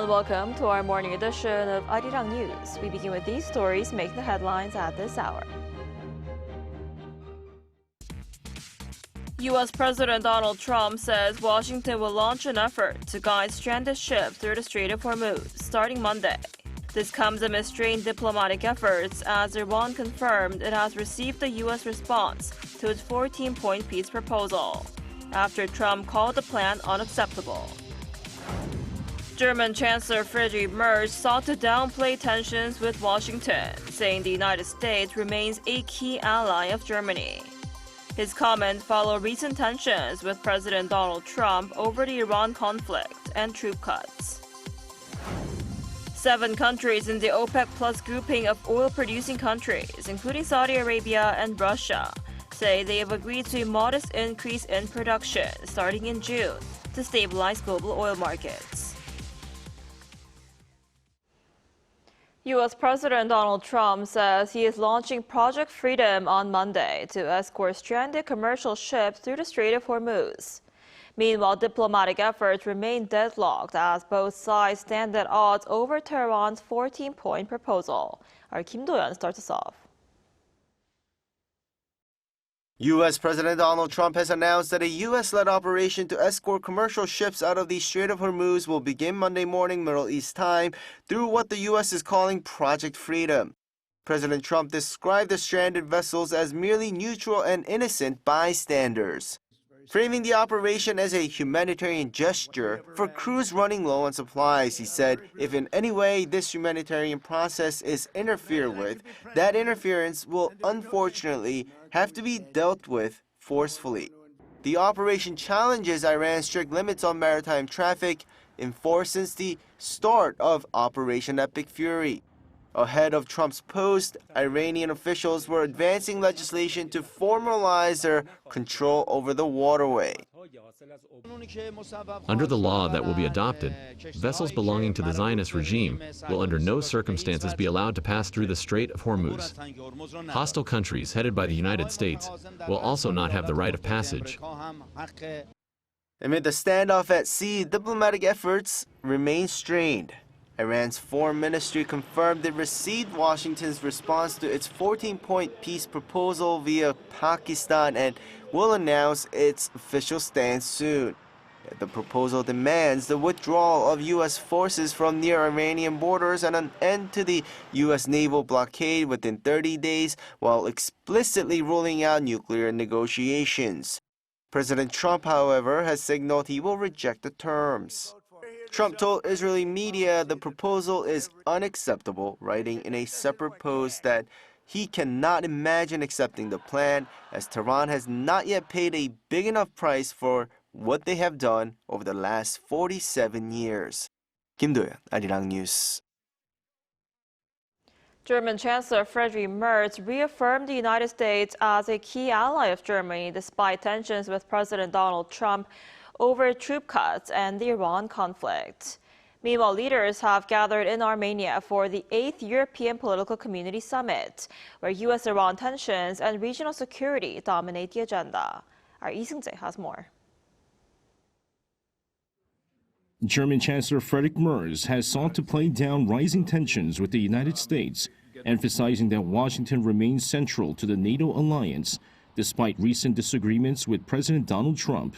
everyone, welcome to our morning edition of Arirang News. We begin with these stories making the headlines at this hour. U.S. President Donald Trump says Washington will launch an effort to guide stranded ships through the Strait of Hormuz starting Monday. This comes amid strained diplomatic efforts as Iran confirmed it has received the U.S. response to its 14-point peace proposal, after Trump called the plan unacceptable. German Chancellor Friedrich Merz sought to downplay tensions with Washington, saying the United States remains a key ally of Germany. His comments follow recent tensions with President Donald Trump over the Iran conflict and troop cuts. 7 countries in the OPEC Plus grouping of oil-producing countries, including Saudi Arabia and Russia, say they have agreed to a modest increase in production starting in June to stabilize global oil markets. U.S. President Donald Trump says he is launching Project Freedom on Monday to escort stranded commercial ships through the Strait of Hormuz. Meanwhile, diplomatic efforts remain deadlocked as both sides stand at odds over Tehran's 14-point proposal. Our Kim Do-yeon starts us off. U.S. President Donald Trump has announced that a U.S.-led operation to escort commercial ships out of the Strait of Hormuz will begin Monday morning Middle East time through what the U.S. is calling Project Freedom. President Trump described the stranded vessels as merely neutral and innocent bystanders, framing the operation as a humanitarian gesture for crews running low on supplies. He said if in any way this humanitarian process is interfered with, that interference will unfortunately have to be dealt with forcefully. The operation challenges Iran's strict limits on maritime traffic enforced since the start of Operation Epic Fury. Ahead of Trump's post, Iranian officials were advancing legislation to formalize their control over the waterway. Under the law that will be adopted, vessels belonging to the Zionist regime will under no circumstances be allowed to pass through the Strait of Hormuz. Hostile countries headed by the United States will also not have the right of passage. Amid the standoff at sea, diplomatic efforts remain strained. Iran's foreign ministry confirmed it received Washington's response to its 14-point peace proposal via Pakistan and will announce its official stance soon. The proposal demands the withdrawal of U.S. forces from near Iranian borders and an end to the U.S. naval blockade within 30 days, while explicitly ruling out nuclear negotiations. President Trump, however, has signaled he will reject the terms. Trump told Israeli media the proposal is unacceptable, writing in a separate post that he cannot imagine accepting the plan, as Tehran has not yet paid a big enough price for what they have done over the last 47 years. Kim Do-yeon, Arirang News. German Chancellor Friedrich Merz reaffirmed the United States as a key ally of Germany despite tensions with President Donald Trump over troop cuts and the Iran conflict. Meanwhile, leaders have gathered in Armenia for the 8th European Political Community Summit, where U.S.-Iran tensions and regional security dominate the agenda. Our Lee Seung-jae has more. German Chancellor Friedrich Merz has sought to play down rising tensions with the United States, emphasizing that Washington remains central to the NATO alliance, despite recent disagreements with President Donald Trump.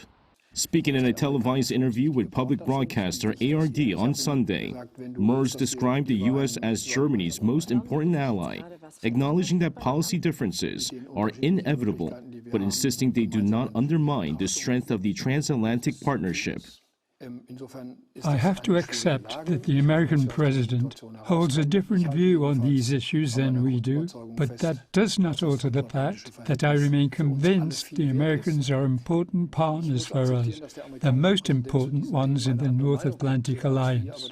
Speaking in a televised interview with public broadcaster ARD on Sunday, Merz described the U.S. as Germany's most important ally, acknowledging that policy differences are inevitable, but insisting they do not undermine the strength of the transatlantic partnership. I have to accept that the American president holds a different view on these issues than we do, but that does not alter the fact that I remain convinced the Americans are important partners for us, the most important ones in the North Atlantic Alliance.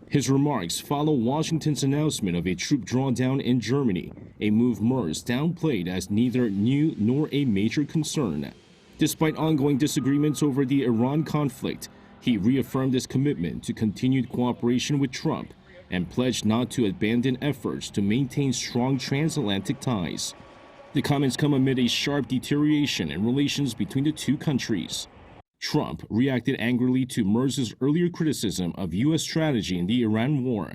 His remarks follow Washington's announcement of a troop drawdown in Germany, a move Merz downplayed as neither new nor a major concern. Despite ongoing disagreements over the Iran conflict, he reaffirmed his commitment to continued cooperation with Trump and pledged not to abandon efforts to maintain strong transatlantic ties. The comments come amid a sharp deterioration in relations between the two countries. Trump reacted angrily to Merz's earlier criticism of U.S. strategy in the Iran war,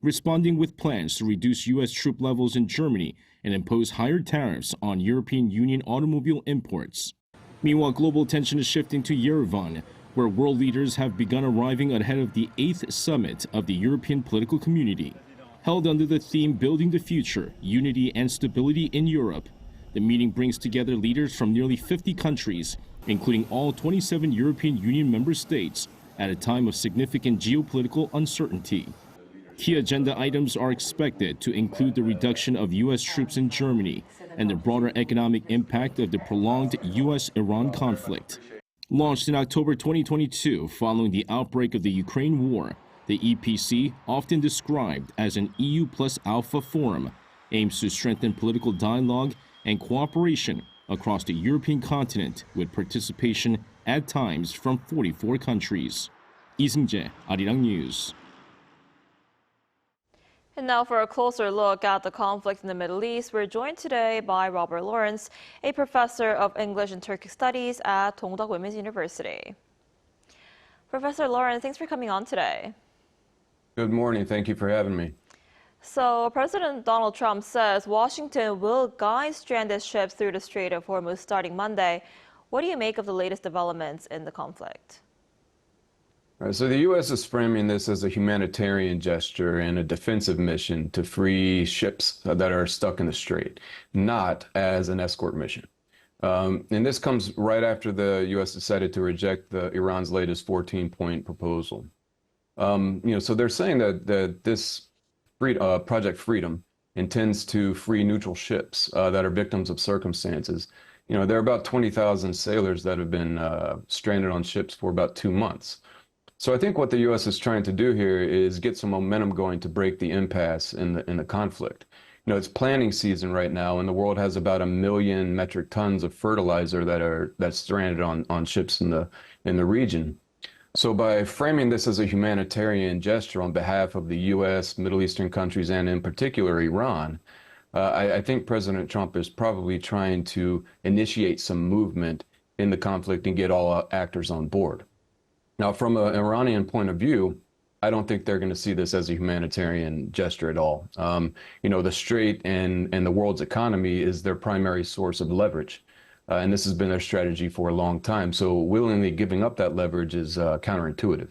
responding with plans to reduce U.S. troop levels in Germany and impose higher tariffs on European Union automobile imports. Meanwhile, global attention is shifting to Yerevan, where world leaders have begun arriving ahead of the 8th summit of the European political community. Held under the theme Building the Future, Unity and Stability in Europe, the meeting brings together leaders from nearly 50 countries, including all 27 European Union member states, at a time of significant geopolitical uncertainty. Key agenda items are expected to include the reduction of U.S. troops in Germany and the broader economic impact of the prolonged U.S.-Iran conflict. Launched in October 2022 following the outbreak of the Ukraine war, the EPC, often described as an EU plus Alpha forum, aims to strengthen political dialogue and cooperation across the European continent with participation at times from 44 countries. Lee Seung-jae, Arirang News. And now for a closer look at the conflict in the Middle East, we're joined today by Robert Lawrence, a professor of English and Turkic Studies at Donghae Women's University. Professor Lawrence, thanks for coming on today. Good morning. Thank you for having me. So President Donald Trump says Washington will guide stranded ships through the Strait of Hormuz starting Monday. What do you make of the latest developments in the conflict? All right, so the U.S. is framing this as a humanitarian gesture and a defensive mission to free ships that are stuck in the strait, not as an escort mission. And this comes right after the U.S. decided to reject Iran's latest 14-point proposal. So they're saying that this Project Freedom intends to free neutral ships that are victims of circumstances. There are about 20,000 sailors that have been stranded on ships for about 2 months. So I think what the U.S. is trying to do here is get some momentum going to break the impasse in the conflict. It's planting season right now, and the world has about 1 million metric tons of fertilizer that's stranded on ships in the region. So by framing this as a humanitarian gesture on behalf of the U.S., Middle Eastern countries, and in particular Iran, I think President Trump is probably trying to initiate some movement in the conflict and get all actors on board. Now, from an Iranian point of view, I don't think they're going to see this as a humanitarian gesture at all. The strait and the world's economy is their primary source of leverage. And this has been their strategy for a long time. So willingly giving up that leverage is counterintuitive.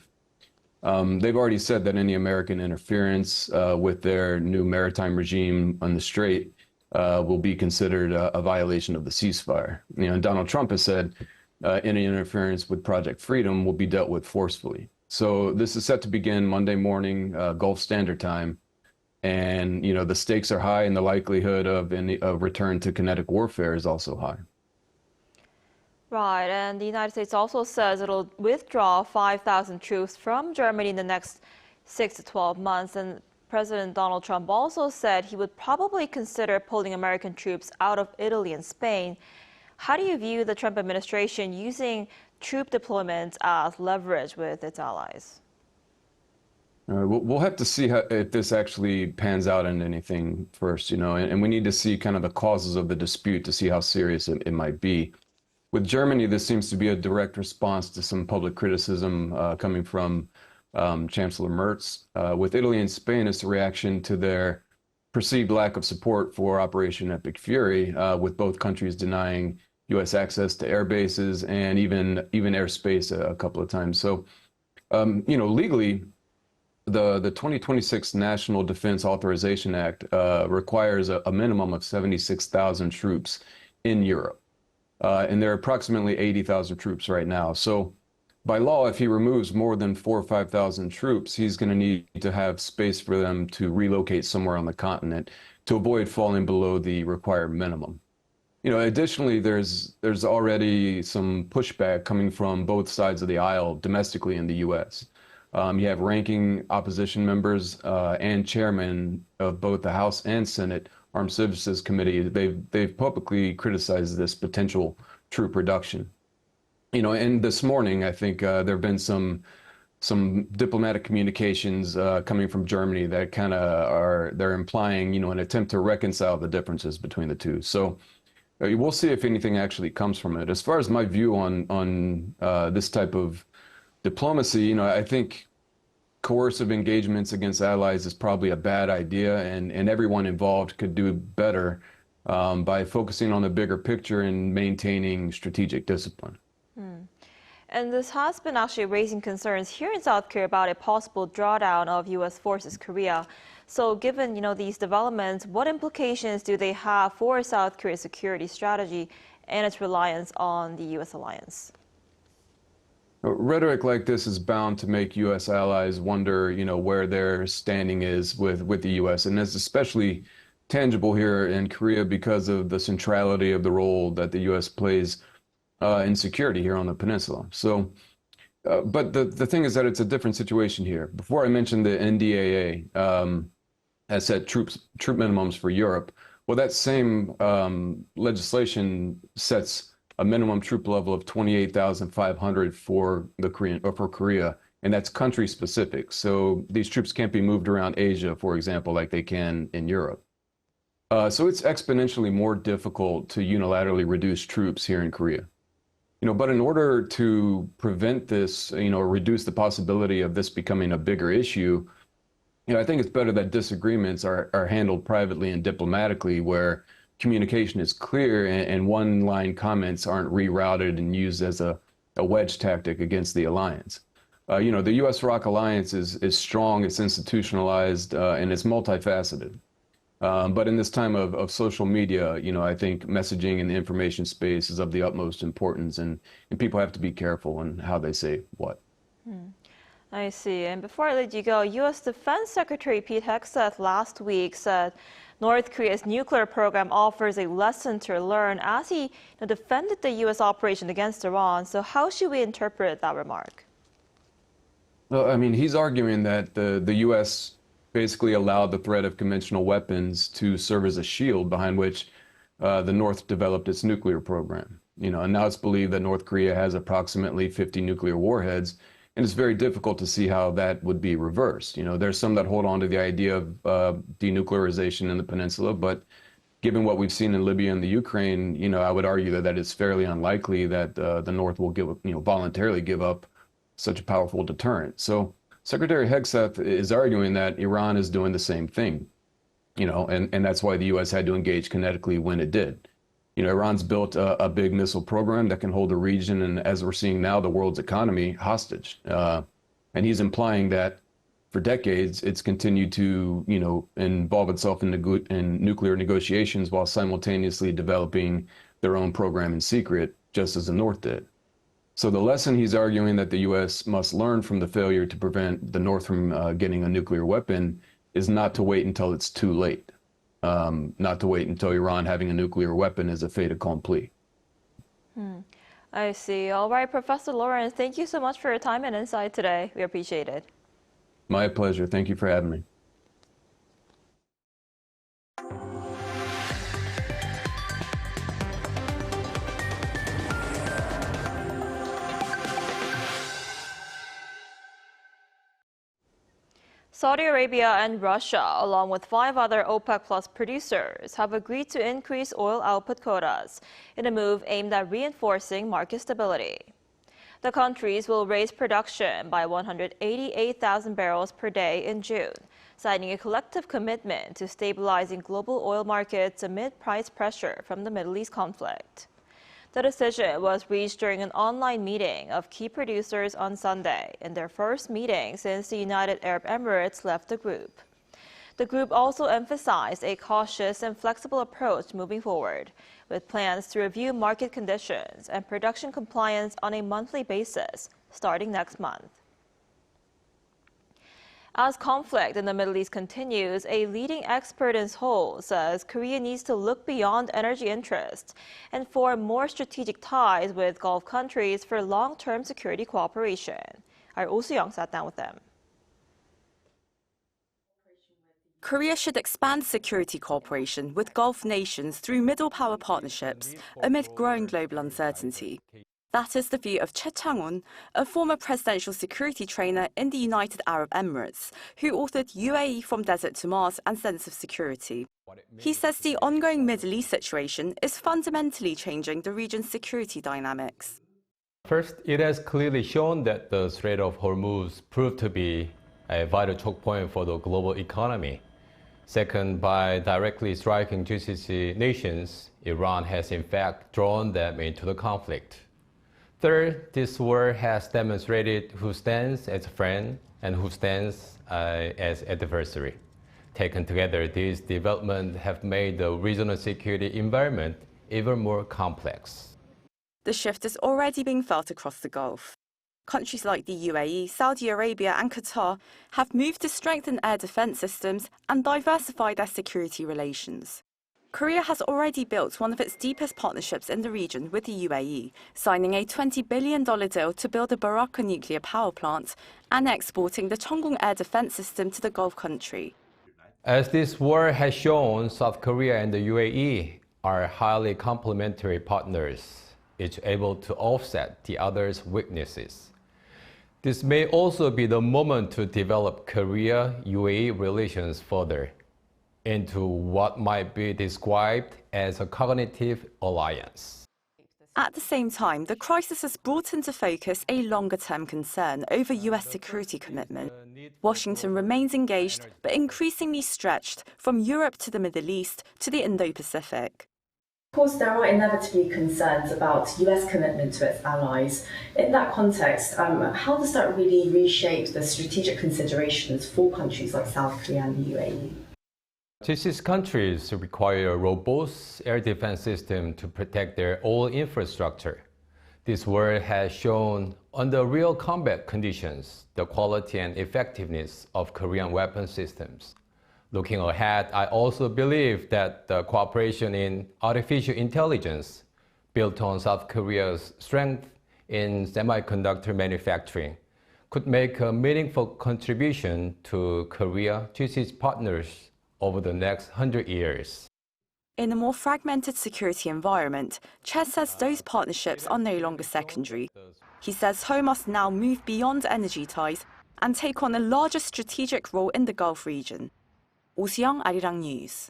They've already said that any American interference with their new maritime regime on the strait will be considered a violation of the ceasefire. And Donald Trump has said any interference with Project Freedom will be dealt with forcefully. So this is set to begin Monday morning, Gulf Standard Time. And, the stakes are high and the likelihood of a return to kinetic warfare is also high. Right, and the United States also says it'll withdraw 5,000 troops from Germany in the next 6 to 12 months. And President Donald Trump also said he would probably consider pulling American troops out of Italy and Spain. How do you view the Trump administration using troop deployments as leverage with its allies? We'll have to see if this actually pans out in anything first, and we need to see kind of the causes of the dispute to see how serious it might be. With Germany, this seems to be a direct response to some public criticism coming from Chancellor Merz. With Italy and Spain, it's a reaction to their perceived lack of support for Operation Epic Fury, with both countries denying U.S. access to air bases and even airspace a couple of times. So, legally, the 2026 National Defense Authorization Act requires a minimum of 76,000 troops in Europe. And there are approximately 80,000 troops right now. So by law, if he removes more than 4,000 or 5,000 troops, he's going to need to have space for them to relocate somewhere on the continent to avoid falling below the required minimum. Additionally, there's already some pushback coming from both sides of the aisle domestically in the U.S. You have ranking opposition members and chairmen of both the House and Senate Armed Services Committee. They've publicly criticized this potential troop reduction. And this morning, I think there have been some diplomatic communications coming from Germany that kind of they're implying, an attempt to reconcile the differences between the two. So We'll see if anything actually comes from it. As far as my view on this type of diplomacy, I think coercive engagements against allies is probably a bad idea, and everyone involved could do better by focusing on the bigger picture and maintaining strategic discipline. And this has been actually raising concerns here in South Korea about a possible drawdown of U.S. forces Korea. So given, these developments, what implications do they have for South Korea's security strategy and its reliance on the U.S. alliance? Rhetoric like this is bound to make U.S. allies wonder, where their standing is with the U.S. And it's especially tangible here in Korea because of the centrality of the role that the U.S. plays in security here on the peninsula. So, but the thing is that it's a different situation here. Before I mentioned the NDAA has set troop minimums for Europe. Well, that same legislation sets a minimum troop level of 28,500 for Korea, and that's country specific. So these troops can't be moved around Asia, for example, like they can in Europe. So it's exponentially more difficult to unilaterally reduce troops here in Korea. But in order to prevent this, or reduce the possibility of this becoming a bigger issue, I think it's better that disagreements are handled privately and diplomatically, where communication is clear and one-line comments aren't rerouted and used as a wedge tactic against the alliance. The U.S.-ROC alliance is strong, it's institutionalized, and it's multifaceted. But in this time of social media, I think messaging in the information space is of the utmost importance, and people have to be careful in how they say what. I see. And before I let you go, U.S. Defense Secretary Pete Hegseth last week said North Korea's nuclear program offers a lesson to learn as he defended the U.S. operation against Iran. So how should we interpret that remark? Well, he's arguing that the U.S. basically allowed the threat of conventional weapons to serve as a shield behind which the North developed its nuclear program. And now it's believed that North Korea has approximately 50 nuclear warheads, and it's very difficult to see how that would be reversed. There's some that hold on to the idea of denuclearization in the peninsula, but given what we've seen in Libya and the Ukraine, I would argue that it's fairly unlikely that the North will voluntarily give up such a powerful deterrent. So Secretary Hegseth is arguing that Iran is doing the same thing, and that's why the U.S. had to engage kinetically when it did. Iran's built a big missile program that can hold the region and, as we're seeing now, the world's economy hostage. And he's implying that for decades, it's continued to, involve itself in nuclear negotiations while simultaneously developing their own program in secret, just as the North did. So the lesson he's arguing that the U.S. must learn from the failure to prevent the North from getting a nuclear weapon is not to wait until it's too late. Not to wait until Iran having a nuclear weapon is a fait accompli. I see. All right, Professor Lawrence, thank you so much for your time and insight today. We appreciate it. My pleasure. Thank you for having me. Saudi Arabia and Russia, along with 5 other OPEC Plus producers, have agreed to increase oil output quotas in a move aimed at reinforcing market stability. The countries will raise production by 188,000 barrels per day in June, signing a collective commitment to stabilizing global oil markets amid price pressure from the Middle East conflict. The decision was reached during an online meeting of key producers on Sunday, in their first meeting since the United Arab Emirates left the group. The group also emphasized a cautious and flexible approach moving forward, with plans to review market conditions and production compliance on a monthly basis starting next month. As conflict in the Middle East continues, a leading expert in Seoul says Korea needs to look beyond energy interests and form more strategic ties with Gulf countries for long-term security cooperation. Our Oh Soo-young sat down with them. Korea should expand security cooperation with Gulf nations through middle power partnerships amid growing global uncertainty. That is the view of Che Chang-un, a former presidential security trainer in the United Arab Emirates, who authored UAE from Desert to Mars and Sense of Security. He says the ongoing Middle East situation is fundamentally changing the region's security dynamics. First, it has clearly shown that the Strait of Hormuz proved to be a vital choke point for the global economy. Second, by directly striking GCC nations, Iran has in fact drawn them into the conflict. Third, this war has demonstrated who stands as a friend and who stands as adversary. Taken together, these developments have made the regional security environment even more complex. The shift is already being felt across the Gulf. Countries like the UAE, Saudi Arabia and Qatar have moved to strengthen air defense systems and diversify their security relations. Korea has already built one of its deepest partnerships in the region with the UAE, signing a $20 billion deal to build a Baraka nuclear power plant and exporting the Cheonggung air defense system to the Gulf country. As this war has shown, South Korea and the UAE are highly complementary partners, each able to offset the other's weaknesses. This may also be the moment to develop Korea-UAE relations further into what might be described as a cognitive alliance. At the same time, the crisis has brought into focus a longer-term concern over US security commitment. Washington remains engaged, but increasingly stretched from Europe to the Middle East to the Indo-Pacific. Of course, there are inevitably concerns about US commitment to its allies. In that context, how does that really reshape the strategic considerations for countries like South Korea and the UAE? GCC countries require a robust air defense system to protect their own infrastructure. This war has shown, under real combat conditions, the quality and effectiveness of Korean weapon systems. Looking ahead, I also believe that the cooperation in artificial intelligence, built on South Korea's strength in semiconductor manufacturing, could make a meaningful contribution to Korea-GCC partners over the next 100 years. In a more fragmented security environment, Che says those partnerships are no longer secondary. He says Seoul must now move beyond energy ties and take on a larger strategic role in the Gulf region. Oh Soo-young, Arirang News.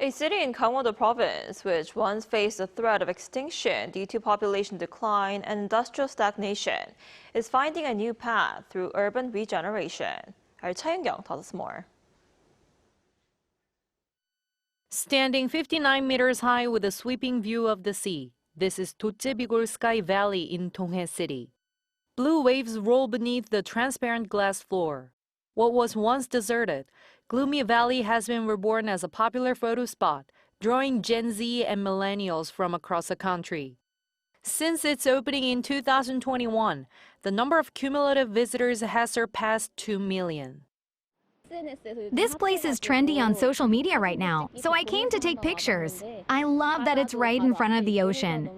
A city in Gangwon-do province, which once faced the threat of extinction due to population decline and industrial stagnation, is finding a new path through urban regeneration. Our Cha Young tells us more. Standing 59 meters high with a sweeping view of the sea, this is Dochebigol Sky Valley in Donghae City. Blue waves roll beneath the transparent glass floor. What was once deserted, Gloomy Valley has been reborn as a popular photo spot, drawing Gen Z and millennials from across the country. Since its opening in 2021, the number of cumulative visitors has surpassed 2 million. This place is trendy on social media right now, so I came to take pictures. I love that it's right in front of the ocean.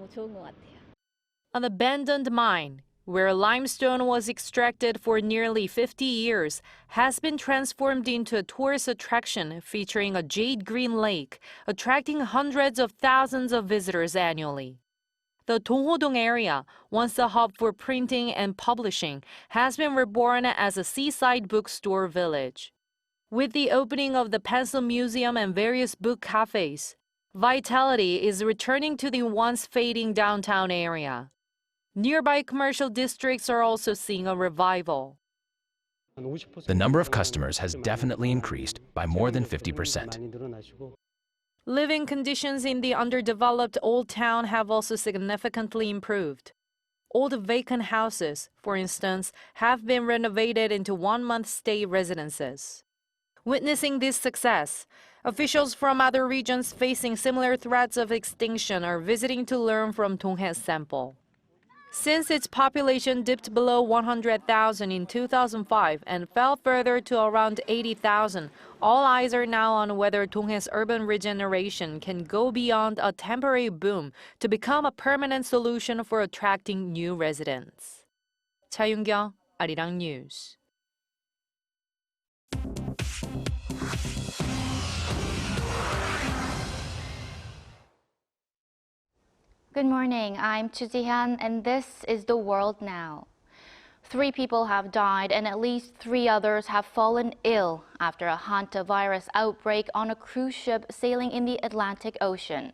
An abandoned mine, where limestone was extracted for nearly 50 years, has been transformed into a tourist attraction featuring a jade green lake, attracting hundreds of thousands of visitors annually. The Donghodong area, once a hub for printing and publishing, has been reborn as a seaside bookstore village. With the opening of the Pencil Museum and various book cafes, vitality is returning to the once fading downtown area. Nearby commercial districts are also seeing a revival. The number of customers has definitely increased by more than 50%. Living conditions in the underdeveloped Old Town have also significantly improved. Old vacant houses, for instance, have been renovated into one-month stay residences. Witnessing this success, officials from other regions facing similar threats of extinction are visiting to learn from Donghae's sample. Since its population dipped below 100,000 in 2005 and fell further to around 80,000, all eyes are now on whether Donghae's urban regeneration can go beyond a temporary boom to become a permanent solution for attracting new residents. Cha Young, Arirang News. Good morning, I'm Chu Ji-hyun, and this is The World Now. 3 people have died and at least 3 others have fallen ill after a hantavirus outbreak on a cruise ship sailing in the Atlantic Ocean.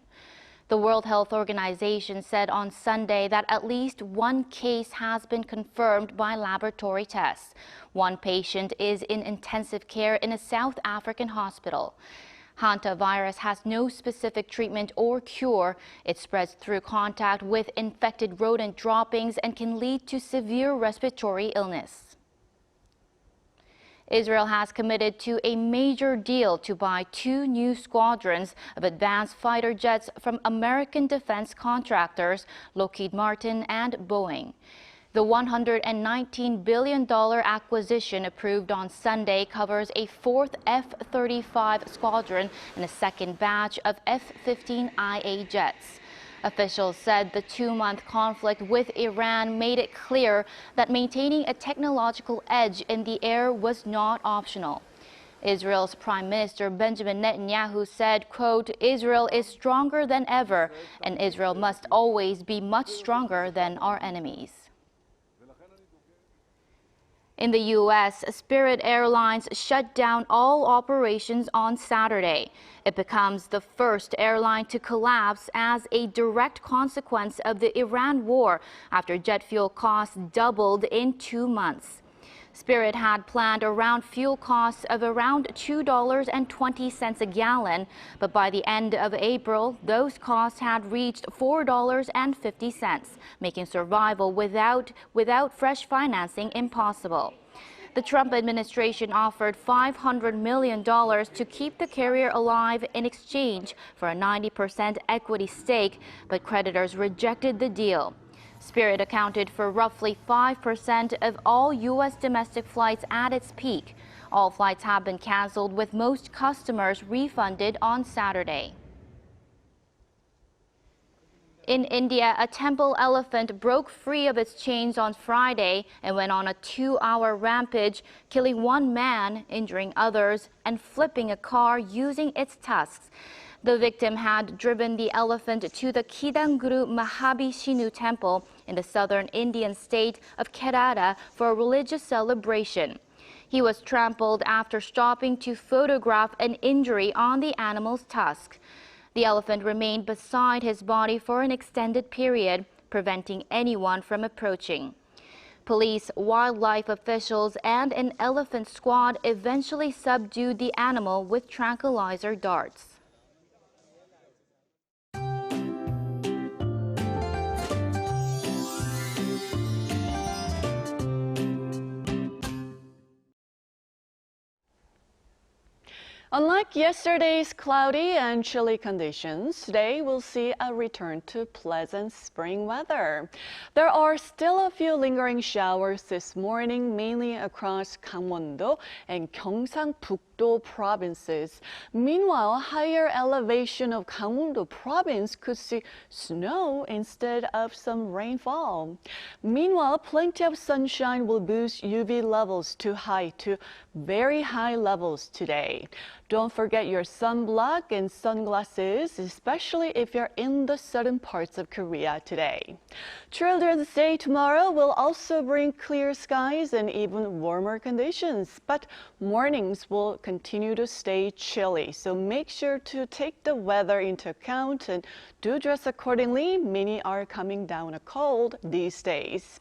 The World Health Organization said on Sunday that at least 1 case has been confirmed by laboratory tests. 1 patient is in intensive care in a South African hospital. Hantavirus has no specific treatment or cure. It spreads through contact with infected rodent droppings and can lead to severe respiratory illness. Israel has committed to a major deal to buy 2 new squadrons of advanced fighter jets from American defense contractors Lockheed Martin and Boeing. The $119 billion acquisition approved on Sunday covers a 4th F-35 squadron and a 2nd batch of F-15IA jets. Officials said the 2-month conflict with Iran made it clear that maintaining a technological edge in the air was not optional. Israel's Prime Minister Benjamin Netanyahu said, quote, "Israel is stronger than ever, and Israel must always be much stronger than our enemies." In the U.S., Spirit Airlines shut down all operations on Saturday. It becomes the first airline to collapse as a direct consequence of the Iran war after jet fuel costs doubled in 2 months. Spirit had planned around fuel costs of around $2.20 a gallon, but by the end of April, those costs had reached $4.50, making survival without fresh financing impossible. The Trump administration offered $500 million to keep the carrier alive in exchange for a 90% equity stake, but creditors rejected the deal. Spirit accounted for roughly 5% of all U.S. domestic flights at its peak. All flights have been canceled, with most customers refunded on Saturday. In India, a temple elephant broke free of its chains on Friday and went on a 2-hour rampage, killing 1 man, injuring others, and flipping a car using its tusks. The victim had driven the elephant to the Kidanguru Mahabhishnu temple in the southern Indian state of Kerala for a religious celebration. He was trampled after stopping to photograph an injury on the animal's tusk. The elephant remained beside his body for an extended period, preventing anyone from approaching. Police, wildlife officials, and an elephant squad eventually subdued the animal with tranquilizer darts. Unlike yesterday's cloudy and chilly conditions, today we'll see a return to pleasant spring weather. There are still a few lingering showers this morning, mainly across Gangwon-do and Gyeongsang-Bukdo provinces. Meanwhile, higher elevation of Gangwon-do province could see snow instead of some rainfall. Meanwhile, plenty of sunshine will boost UV levels to very high levels today. Don't forget your sunblock and sunglasses, especially if you're in the southern parts of Korea today. Children's Day tomorrow will also bring clear skies and even warmer conditions, but mornings will continue to stay chilly, so make sure to take the weather into account and do dress accordingly. Many are coming down a cold these days.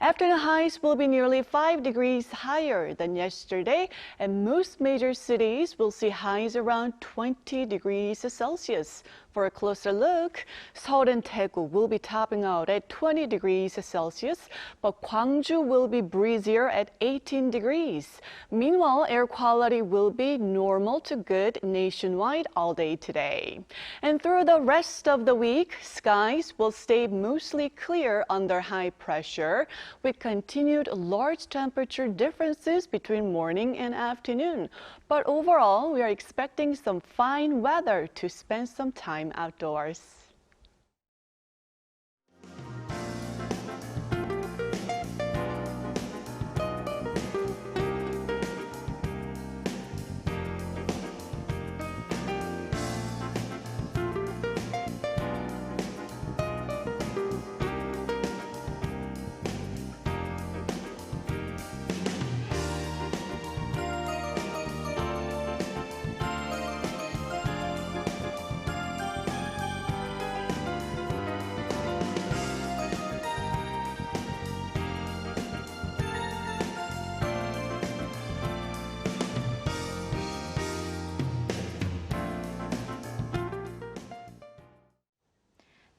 Afternoon highs will be nearly 5 degrees higher than yesterday, and most major cities will see highs around 20 degrees Celsius. For a closer look, Seoul and Daegu will be topping out at 20 degrees Celsius, but Gwangju will be breezier at 18 degrees. Meanwhile, air quality will be normal to good nationwide all day today. And through the rest of the week, skies will stay mostly clear under high pressure, with continued large temperature differences between morning and afternoon. But overall, we are expecting some fine weather to spend some time outdoors.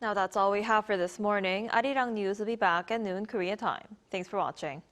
Now that's all we have for this morning. Arirang News will be back at noon Korea time. Thanks for watching.